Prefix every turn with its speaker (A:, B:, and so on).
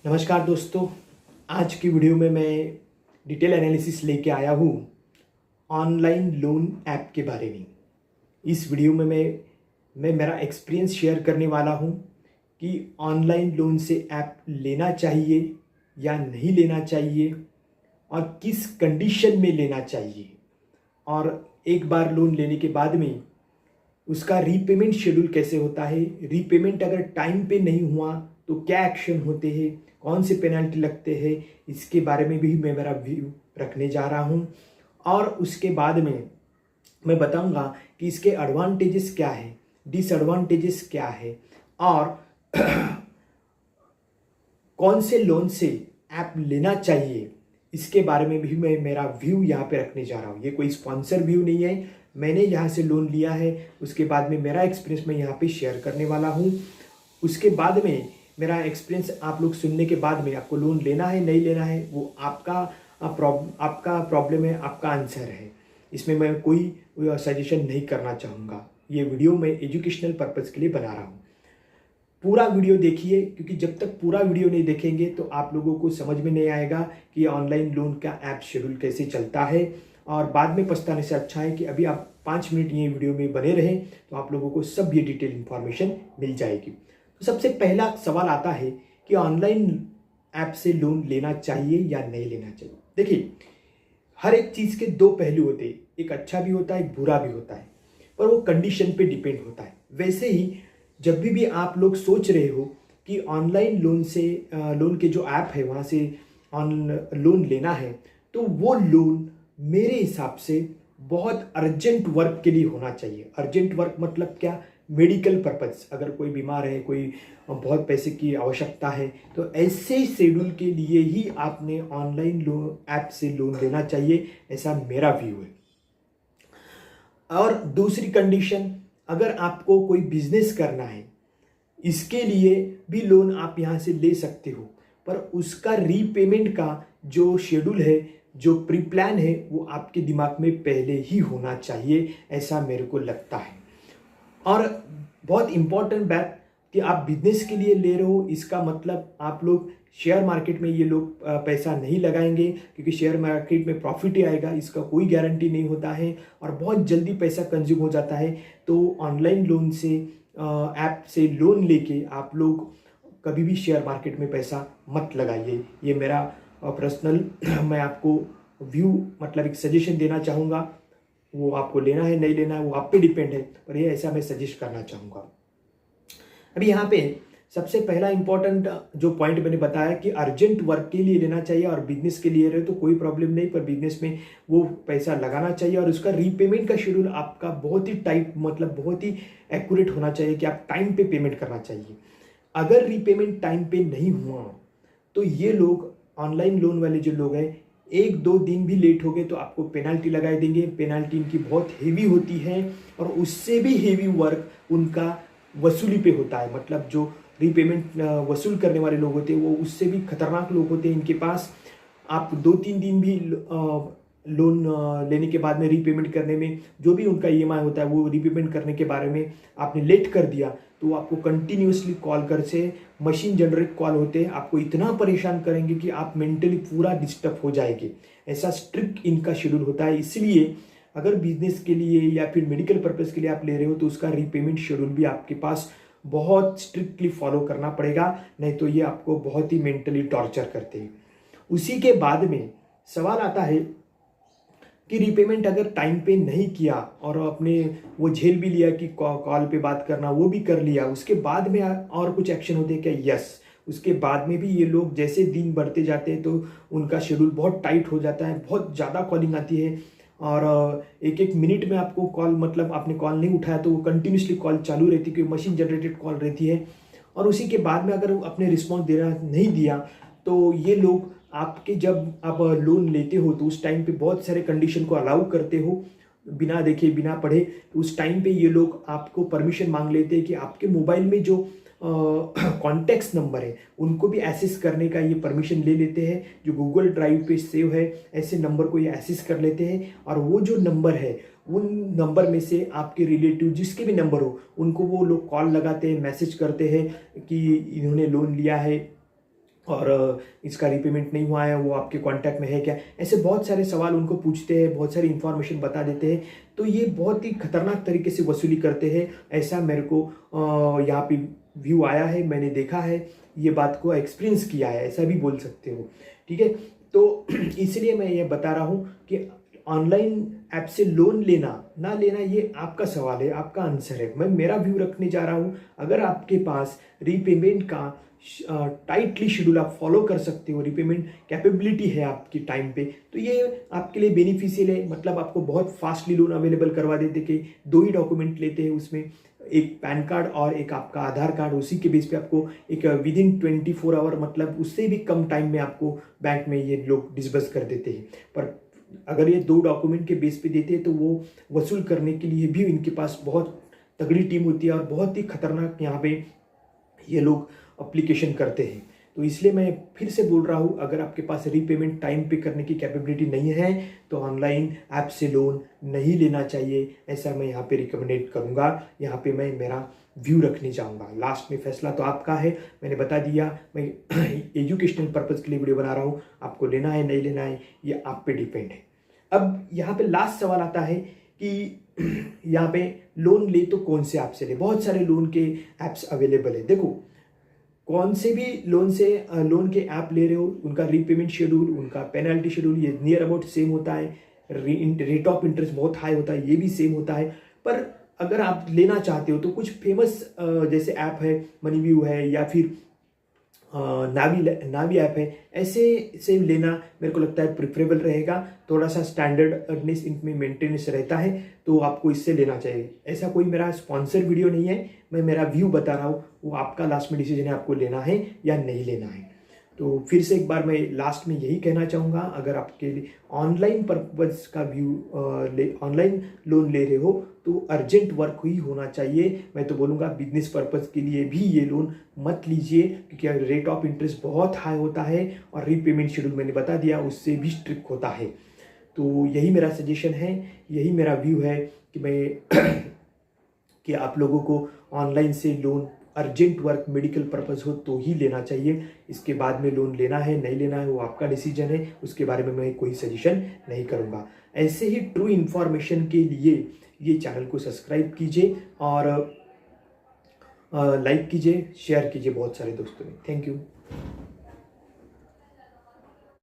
A: नमस्कार दोस्तों। आज की वीडियो में मैं डिटेल एनालिसिस लेके आया हूँ ऑनलाइन लोन ऐप के बारे में। इस वीडियो में मैं मेरा एक्सपीरियंस शेयर करने वाला हूँ कि ऑनलाइन लोन से ऐप लेना चाहिए या नहीं लेना चाहिए और किस कंडीशन में लेना चाहिए, और एक बार लोन लेने के बाद में उसका रीपेमेंट शेड्यूल कैसे होता है, रीपेमेंट अगर टाइम पे नहीं हुआ तो क्या एक्शन होते हैं, कौन से पेनल्टी लगते हैं, इसके बारे में भी मैं मेरा व्यू रखने जा रहा हूँ। और उसके बाद में मैं बताऊंगा कि इसके एडवांटेजेस क्या है, डिसएडवांटेजेस क्या है, और कौन से लोन से ऐप लेना चाहिए, इसके बारे में भी मैं मेरा व्यू यहाँ पे रखने जा रहा हूँ। ये कोई स्पॉन्सर व्यू नहीं है, मैंने यहाँ से लोन लिया है, उसके बाद में मेरा एक्सपीरियंस मैं यहाँ पे शेयर करने वाला हूँ। उसके बाद में मेरा एक्सपीरियंस आप लोग सुनने के बाद में आपको लोन लेना है नहीं लेना है वो आपका प्रॉब्लम है, आपका आंसर है। इसमें मैं कोई सजेशन नहीं करना चाहूँगा। ये वीडियो मैं एजुकेशनल पर्पज़ के लिए बना रहा हूँ। पूरा वीडियो देखिए, क्योंकि जब तक पूरा वीडियो नहीं देखेंगे तो आप लोगों को समझ में नहीं आएगा कि ऑनलाइन लोन का ऐप शेड्यूल कैसे चलता है, और बाद में पछताने से अच्छा है कि अभी आप 5 मिनट ये वीडियो में बने रहें तो आप लोगों को सब ये डिटेल इन्फॉर्मेशन मिल जाएगी। तो सबसे पहला सवाल आता है कि ऑनलाइन ऐप से लोन लेना चाहिए या नहीं लेना चाहिए। देखिए, हर एक चीज़ के दो पहलू होते हैं, एक अच्छा भी होता है एक बुरा भी होता है, पर वो कंडीशन पे डिपेंड होता है। वैसे ही जब भी आप लोग सोच रहे हो कि ऑनलाइन लोन के जो ऐप है वहाँ से लोन लेना है, तो वो लोन मेरे हिसाब से बहुत अर्जेंट वर्क के लिए होना चाहिए। अर्जेंट वर्क मतलब क्या? मेडिकल पर्पज़, अगर कोई बीमार है, कोई बहुत पैसे की आवश्यकता है, तो ऐसे शेड्यूल के लिए ही आपने ऑनलाइन लोन ऐप से लोन लेना चाहिए, ऐसा मेरा व्यू है। और दूसरी कंडीशन, अगर आपको कोई बिजनेस करना है, इसके लिए भी लोन आप यहाँ से ले सकते हो, पर उसका रीपेमेंट का जो शेड्यूल है, जो प्री प्लान है, वो आपके दिमाग में पहले ही होना चाहिए, ऐसा मेरे को लगता है। और बहुत इम्पॉर्टेंट बात कि आप बिजनेस के लिए ले रहे हो, इसका मतलब आप लोग शेयर मार्केट में ये लोग पैसा नहीं लगाएंगे, क्योंकि शेयर मार्केट में प्रॉफिट ही आएगा, इसका कोई गारंटी नहीं होता है और बहुत जल्दी पैसा कंज्यूम हो जाता है। तो ऑनलाइन लोन से ऐप से लोन लेके आप लोग कभी भी शेयर मार्केट में पैसा मत लगाइए। ये मेरा पर्सनल मैं आपको व्यू मतलब एक सजेशन देना चाहूँगा। वो आपको लेना है नहीं लेना है वो आप पे डिपेंड है, पर ये ऐसा मैं सजेस्ट करना चाहूँगा। अभी यहाँ पे सबसे पहला इंपॉर्टेंट जो पॉइंट मैंने बताया कि अर्जेंट वर्क के लिए लेना चाहिए, और बिजनेस के लिए रहे तो कोई प्रॉब्लम नहीं, पर बिजनेस में वो पैसा लगाना चाहिए और उसका रीपेमेंट का शेड्यूल आपका बहुत ही टाइट मतलब बहुत ही एक्यूरेट होना चाहिए कि आप टाइम पे पेमेंट करना चाहिए। अगर रीपेमेंट टाइम पे नहीं हुआ तो ये लोग ऑनलाइन लोन वाले जो लोग हैं, 1-2 दिन भी लेट हो गए तो आपको पेनल्टी लगा देंगे। पेनल्टी इनकी बहुत हेवी होती है और उससे भी हेवी वर्क उनका वसूली पे होता है। मतलब जो रीपेमेंट वसूल करने वाले लोग होते हैं वो उससे भी खतरनाक लोग होते हैं। इनके पास आप 2-3 दिन भी लोन लेने के बाद में रीपेमेंट करने में जो भी उनका ईएमआई होता है वो रीपेमेंट करने के बारे में आपने लेट कर दिया तो आपको कंटिन्यूसली कॉल कर से मशीन जनरेट कॉल होते हैं, आपको इतना परेशान करेंगे कि आप मेंटली पूरा डिस्टर्ब हो जाएंगे। ऐसा स्ट्रिक्ट इनका शेड्यूल होता है। इसलिए अगर बिजनेस के लिए या फिर मेडिकल पर्पज़ के लिए आप ले रहे हो तो उसका रीपेमेंट शेड्यूल भी आपके पास बहुत स्ट्रिक्टली फॉलो करना पड़ेगा, नहीं तो ये आपको बहुत ही मेंटली टॉर्चर करते हैं। उसी के बाद में सवाल आता है कि रीपेमेंट अगर टाइम पे नहीं किया और आपने वो झेल भी लिया कि कॉल पे बात करना वो भी कर लिया, उसके बाद में और कुछ एक्शन होते हैं क्या? यस, उसके बाद में भी ये लोग जैसे दिन बढ़ते जाते हैं तो उनका शेड्यूल बहुत टाइट हो जाता है, बहुत ज़्यादा कॉलिंग आती है और एक मिनट में आपको कॉल मतलब आपने कॉल नहीं उठाया तो वो कंटिन्यूसली कॉल चालू रहती है क्योंकि मशीन जनरेटेड कॉल रहती है। और उसी के बाद में अगर आपने रिस्पॉन्स देना नहीं दिया तो ये लोग आपके जब आप लोन लेते हो तो उस टाइम पे बहुत सारे कंडीशन को अलाउ करते हो बिना देखे बिना पढ़े। तो उस टाइम पे ये लोग आपको परमिशन मांग लेते हैं कि आपके मोबाइल में जो कॉन्टेक्ट्स नंबर है उनको भी एक्सेस करने का ये परमिशन ले लेते हैं। जो गूगल ड्राइव पे सेव है ऐसे नंबर को ये एक्सेस कर लेते हैं और वो जो नंबर है उन नंबर में से आपके रिलेटिव जिसके भी नंबर हो उनको वो लोग कॉल लगाते हैं, मैसेज करते हैं कि इन्होंने लोन लिया है और इसका रीपेमेंट नहीं हुआ है, वो आपके कांटेक्ट में है क्या, ऐसे बहुत सारे सवाल उनको पूछते हैं, बहुत सारी इन्फॉर्मेशन बता देते हैं। तो ये बहुत ही खतरनाक तरीके से वसूली करते हैं, ऐसा मेरे को यहाँ पे व्यू आया है, मैंने देखा है, ये बात को एक्सपीरियंस किया है, ऐसा भी बोल सकते हो। ठीक है, तो इसलिए मैं ये बता रहा हूँ कि ऑनलाइन ऐप से लोन लेना ना लेना ये आपका सवाल है, आपका आंसर है। मैं मेरा व्यू रखने जा रहा हूँ। अगर आपके पास रीपेमेंट का टाइटली शेड्यूल आप फॉलो कर सकते हो, रीपेमेंट कैपेबिलिटी है आपकी टाइम पे, तो ये आपके लिए बेनिफिशियल है। मतलब आपको बहुत फास्टली लोन अवेलेबल करवा देते कि 2 ही डॉक्यूमेंट लेते हैं उसमें, एक पैन कार्ड और एक आपका आधार कार्ड, उसी के बेस पे आपको एक विद इन 24 आवर, मतलब उससे भी कम टाइम में आपको बैंक में ये लोग डिसबर्स कर देते हैं। पर अगर ये 2 डॉक्यूमेंट के बेस पे देते हैं तो वो वसूल करने के लिए भी इनके पास बहुत तगड़ी टीम होती है और बहुत ही खतरनाक यहाँ पे ये लोग अप्लीकेशन करते हैं। तो इसलिए मैं फिर से बोल रहा हूँ, अगर आपके पास रीपेमेंट टाइम पे करने की कैपेबिलिटी नहीं है तो ऑनलाइन ऐप से लोन नहीं लेना चाहिए, ऐसा मैं यहाँ पे रिकमेंडेड करूँगा। यहाँ पे मैं मेरा व्यू रखने जाऊँगा। लास्ट में फैसला तो आपका है, मैंने बता दिया। मैं एजुकेशनल पर्पज़ के लिए वीडियो बना रहा हूँ, आपको लेना है नहीं लेना है ये आप पे डिपेंड है। अब यहाँ पे लास्ट सवाल आता है कि यहाँ पे लोन ले तो कौन से ऐप से ले। बहुत सारे लोन के ऐप्स अवेलेबल है। देखो, कौन से भी लोन के ऐप ले रहे हो, उनका रीपेमेंट शेड्यूल, उनका पेनल्टी शेड्यूल ये नियर अबाउट सेम होता है। रेट ऑफ इंटरेस्ट बहुत हाई होता है, ये भी सेम होता है। पर अगर आप लेना चाहते हो तो कुछ फेमस जैसे ऐप है, मनीव्यू है या फिर नावी ऐप है, ऐसे से लेना मेरे को लगता है प्रिफरेबल रहेगा। थोड़ा सा स्टैंडर्डनेस इनमें मेंटेनेंस रहता है, तो आपको इससे लेना चाहिए। ऐसा कोई मेरा स्पॉन्सर वीडियो नहीं है, मैं मेरा व्यू बता रहा हूँ, वो आपका लास्ट में डिसीजन है, आपको लेना है या नहीं लेना है। तो फिर से एक बार मैं लास्ट में यही कहना चाहूँगा, अगर आपके लिए ऑनलाइन पर्पज़ का व्यू ऑनलाइन लोन ले रहे हो तो अर्जेंट वर्क ही होना चाहिए। मैं तो बोलूँगा बिजनेस पर्पज़ के लिए भी ये लोन मत लीजिए, क्योंकि रेट ऑफ इंटरेस्ट बहुत हाई होता है और रीपेमेंट शेड्यूल मैंने बता दिया उससे भी स्ट्रिक्ट होता है। तो यही मेरा सजेशन है, यही मेरा व्यू है कि मैं कि आप लोगों को ऑनलाइन से loan urgent work medical purpose हो तो ही लेना चाहिए। इसके बाद में लोन लेना है नहीं लेना है वो आपका डिसीजन है, उसके बारे में मैं कोई सजेशन नहीं करूँगा। ऐसे ही ट्रू इन्फॉर्मेशन के लिए ये चैनल को सब्सक्राइब कीजिए और लाइक कीजिए, शेयर कीजिए बहुत सारे दोस्तों में। Thank you.